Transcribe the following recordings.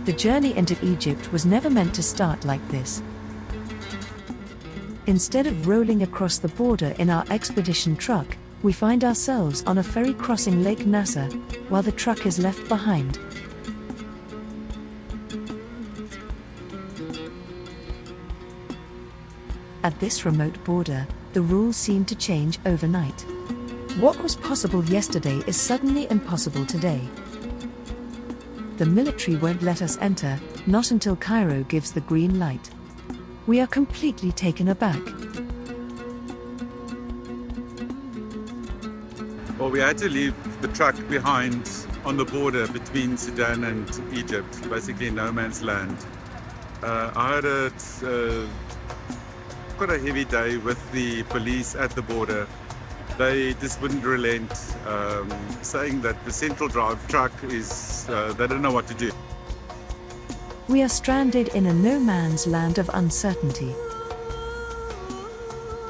The journey into Egypt was never meant to start like this. Instead of rolling across the border in our expedition truck, we find ourselves on a ferry crossing Lake Nasser, while the truck is left behind. At this remote border, the rules seem to change overnight. What was possible yesterday is suddenly impossible today. The military won't let us enter, not until Cairo gives the green light. We are completely taken aback. Well, we had to leave the truck behind on the border between Sudan and Egypt, basically no man's land. I had quite a heavy day with the police at the border. They just wouldn't relent, saying that the central drive truck is, they don't know what to do. We are stranded in a no man's land of uncertainty.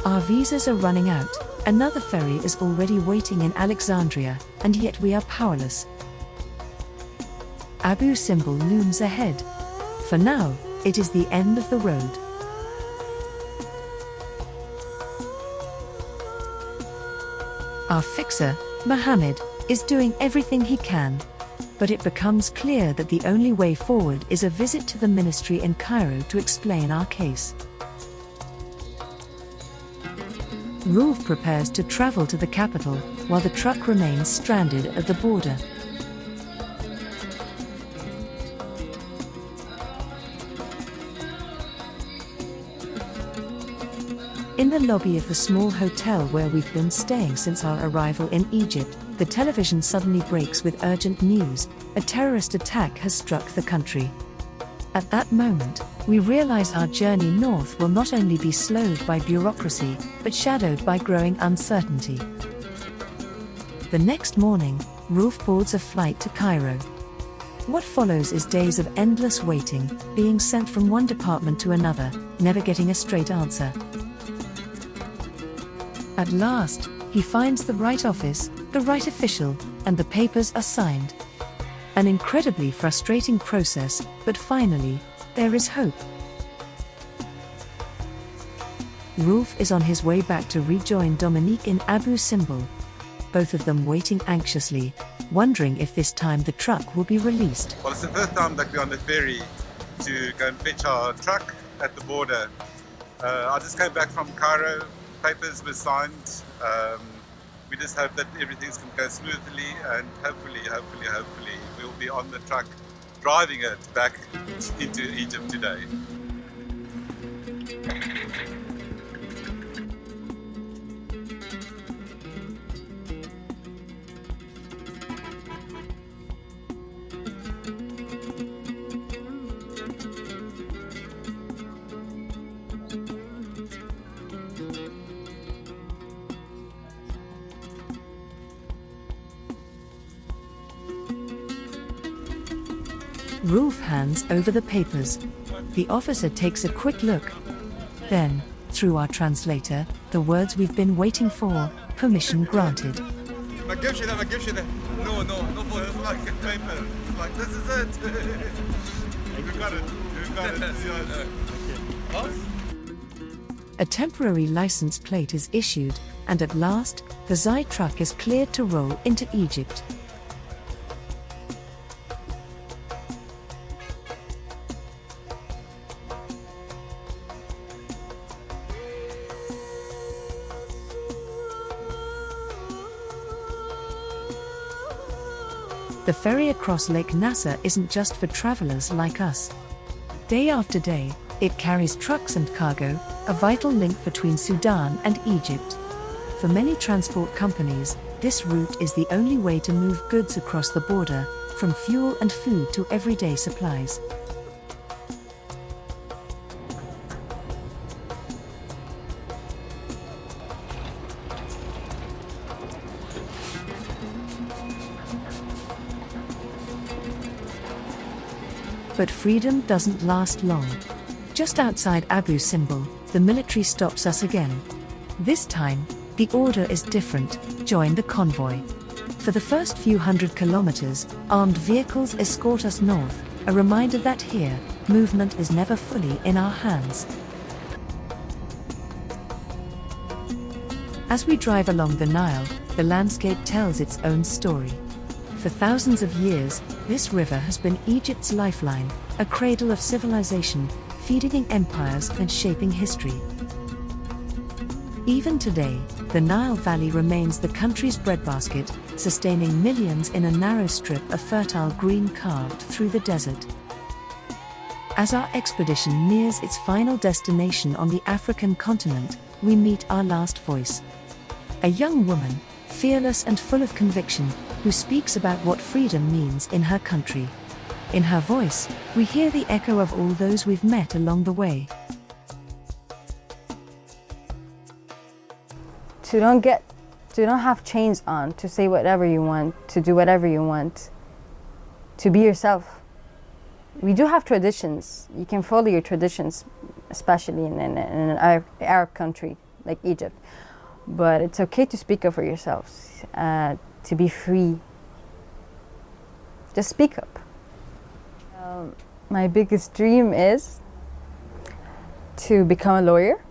Our visas are running out, another ferry is already waiting in Alexandria, and yet we are powerless. Abu Simbel looms ahead. For now, it is the end of the road. Our fixer, Mohamed, is doing everything he can. But it becomes clear that the only way forward is a visit to the ministry in Cairo to explain our case. Roelf prepares to travel to the capital, while the truck remains stranded at the border. In the lobby of the small hotel where we've been staying since our arrival in Egypt, the television suddenly breaks with urgent news: a terrorist attack has struck the country. At that moment, we realize our journey north will not only be slowed by bureaucracy, but shadowed by growing uncertainty. The next morning, Roelf boards a flight to Cairo. What follows is days of endless waiting, being sent from one department to another, never getting a straight answer. At last, he finds the right office, the right official, and the papers are signed. An incredibly frustrating process, but finally, there is hope. Roelf is on his way back to rejoin Dominique in Abu Simbel, both of them waiting anxiously, wondering if this time the truck will be released. Well, it's the first time that we're on the ferry to go and fetch our truck at the border. I just came back from Cairo. Papers were signed. We just hope that everything's going to go smoothly, and hopefully we'll be on the truck driving it back into Egypt today. Roelf hands over the papers. The officer takes a quick look. Then, through our translator, the words we've been waiting for: permission granted. No, it's like a paper. It's like, this is it. We've got it. Yes. A temporary license plate is issued, and at last, the Zai truck is cleared to roll into Egypt. The ferry across Lake Nasser isn't just for travelers like us. Day after day, it carries trucks and cargo, a vital link between Sudan and Egypt. For many transport companies, this route is the only way to move goods across the border, from fuel and food to everyday supplies. But freedom doesn't last long. Just outside Abu Simbel, the military stops us again. This time, the order is different: join the convoy. For the first few hundred kilometers, armed vehicles escort us north, a reminder that here, movement is never fully in our hands. As we drive along the Nile, the landscape tells its own story. For thousands of years, this river has been Egypt's lifeline, a cradle of civilization, feeding empires and shaping history. Even today, the Nile Valley remains the country's breadbasket, sustaining millions in a narrow strip of fertile green carved through the desert. As our expedition nears its final destination on the African continent, we meet our last voice. A young woman, fearless and full of conviction, who speaks about what freedom means in her country. In her voice, we hear the echo of all those we've met along the way. To don't have chains on, to say whatever you want, to do whatever you want, to be yourself. We do have traditions. You can follow your traditions, especially in an Arab country like Egypt. But it's okay to speak up for yourselves, to be free. Just speak up. My biggest dream is to become a lawyer,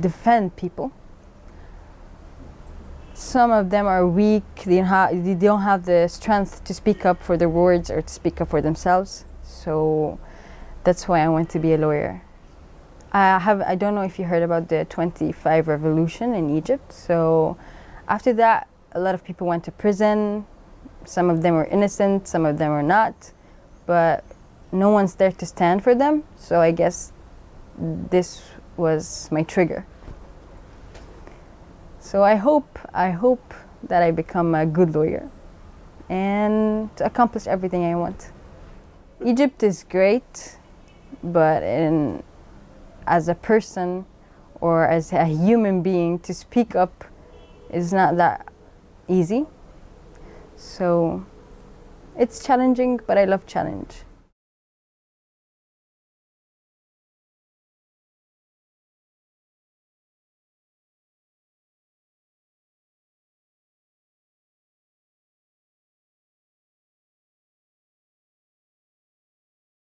defend people. Some of them are weak, they don't have the strength to speak up for their words or to speak up for themselves. So that's why I want to be a lawyer. I don't know if you heard about the 25 revolution in Egypt. So after that, a lot of people went to prison. Some of them were innocent, some of them were not. But no one's there to stand for them. So I guess this was my trigger. So I hope that I become a good lawyer and to accomplish everything I want. Egypt is great, but as a person or as a human being, to speak up is not that easy. So it's challenging, but I love challenge.